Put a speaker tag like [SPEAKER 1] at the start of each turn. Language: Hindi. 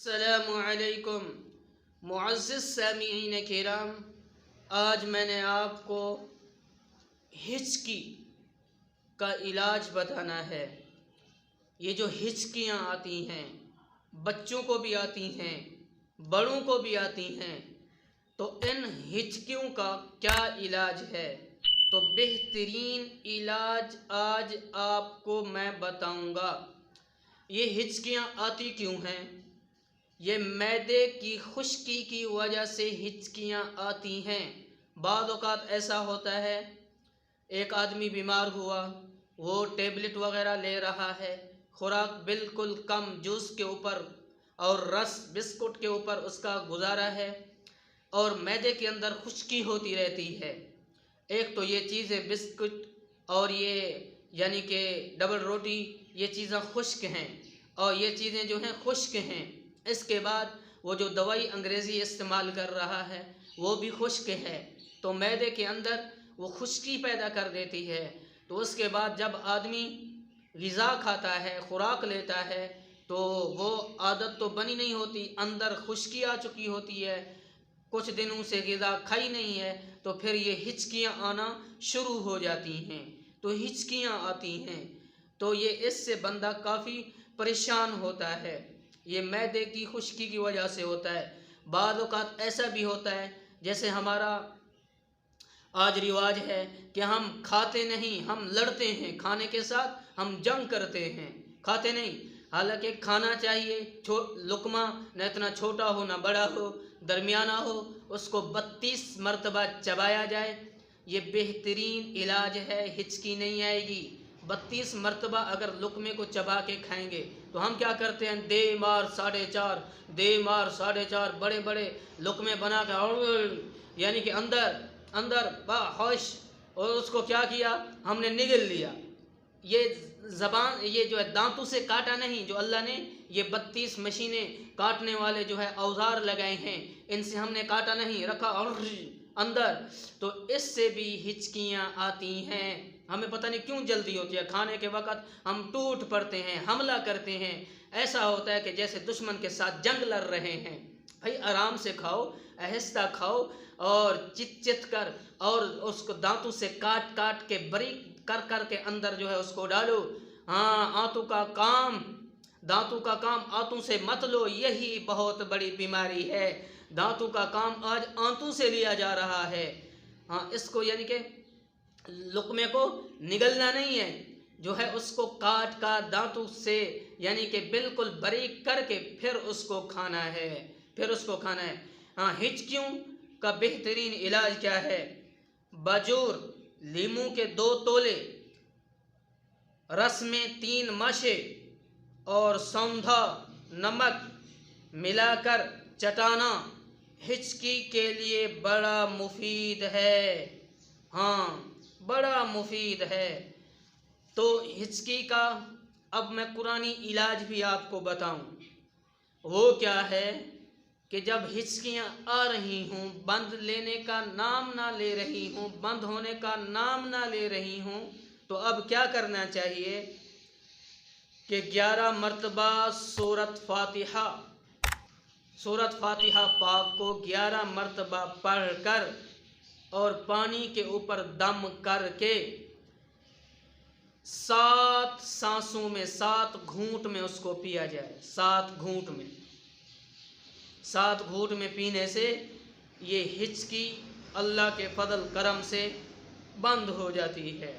[SPEAKER 1] अस्सलामुअलैकुम मुअज़्ज़िज़ सामीईन किराम, आज मैंने आपको हिचकी का इलाज बताना है। ये जो हिचकियाँ आती हैं, बच्चों को भी आती हैं, बड़ों को भी आती हैं, तो इन हिचकियों का क्या इलाज है? तो बेहतरीन इलाज आज आपको मैं बताऊंगा। ये हिचकियाँ आती क्यों हैं? ये मैदे की खुश्की की वजह से हिचकियाँ आती हैं। बाद औक़ात ऐसा होता है, एक आदमी बीमार हुआ, वो टेबलेट वग़ैरह ले रहा है, खुराक बिल्कुल कम, जूस के ऊपर और रस बिस्कुट के ऊपर उसका गुजारा है और मैदे के अंदर खुश्की होती रहती है। एक तो ये चीज़ें बिस्कुट और ये यानी कि डबल रोटी, ये चीज़ें खुश्क हैं और ये चीज़ें जो हैं खुश्क हैं। इसके बाद वो जो दवाई अंग्रेज़ी इस्तेमाल कर रहा है वो भी खुश्क है, तो मैदे के अंदर वो खुश्की पैदा कर देती है। तो उसके बाद जब आदमी ग़िज़ा खाता है, खुराक लेता है, तो वो आदत तो बनी नहीं होती, अंदर खुश्की आ चुकी होती है, कुछ दिनों से ग़िज़ा खाई नहीं है, तो फिर ये हिचकियाँ आना शुरू हो जाती हैं। तो हिचकियाँ आती हैं तो ये इससे बंदा काफ़ी परेशान होता है। ये मैदे की खुश्की की वजह से होता है। बाद औक़ात ऐसा भी होता है, जैसे हमारा आज रिवाज है कि हम खाते नहीं, हम लड़ते हैं, खाने के साथ हम जंग करते हैं, खाते नहीं। हालांकि खाना चाहिए, लुक़मा न इतना छोटा हो न बड़ा हो, दरमियाना हो, उसको 32 मरतबा चबाया जाए। ये बेहतरीन इलाज है, हिचकी नहीं आएगी। 32 मरतबा अगर लुक़मे को चबा के खाएंगे तो हम क्या करते हैं, दे मार 4.5, दे मार 4.5, बड़े बड़े लुक़मे बना कर यानी कि अंदर अंदर बाहोश, और उसको क्या किया, हमने निगल लिया। ये ज़बान, ये जो है दांतों से काटा नहीं, जो अल्लाह ने ये 32 मशीनें काटने वाले जो है औजार लगाए हैं, इनसे हमने काटा नहीं, रखा और अंदर, तो इससे भी हिचकियाँ आती हैं। हमें पता नहीं क्यों जल्दी होती है, खाने के वक़्त हम टूट पड़ते हैं, हमला करते हैं, ऐसा होता है कि जैसे दुश्मन के साथ जंग लड़ रहे हैं। भाई आराम से खाओ, आहिस्ता खाओ और चित कर, और उसको दांतों से काट काट के बारीक कर कर के अंदर जो है उसको डालो। हाँ, आंतों का काम, दांतों का काम आंतों से मत लो, यही बहुत बड़ी बीमारी है। दांतों का काम आज आंतों से लिया जा रहा है। हाँ, इसको यानी कि लुक़मे को निगलना नहीं है, जो है उसको काट का दांतों से यानी कि बिल्कुल बारीक करके फिर उसको खाना है, फिर उसको खाना है। हाँ, हिचकियों का बेहतरीन इलाज क्या है? बजूर लीमू के 2 तोले, रस में 3 माशे और सौंधा नमक मिलाकर चटाना हिचकी के लिए बड़ा मुफीद है। हाँ, बड़ा मुफीद है। तो हिचकी का अब मैं कुरानी इलाज भी आपको बताऊं। वो क्या है कि जब हिचकियाँ आ रही हूँ, बंद लेने का नाम ना ले रही हूँ, बंद होने का नाम ना ले रही हूँ, तो अब क्या करना चाहिए कि 11 मरतबा सूरत फातिहा पाक को 11 मरतबा पढ़ कर और पानी के ऊपर दम करके 7 सांसों में, 7 घूंट में उसको पिया जाए। 7 घूंट में, 7 घूंट में पीने से ये हिचकी अल्लाह के फजल करम से बंद हो जाती है।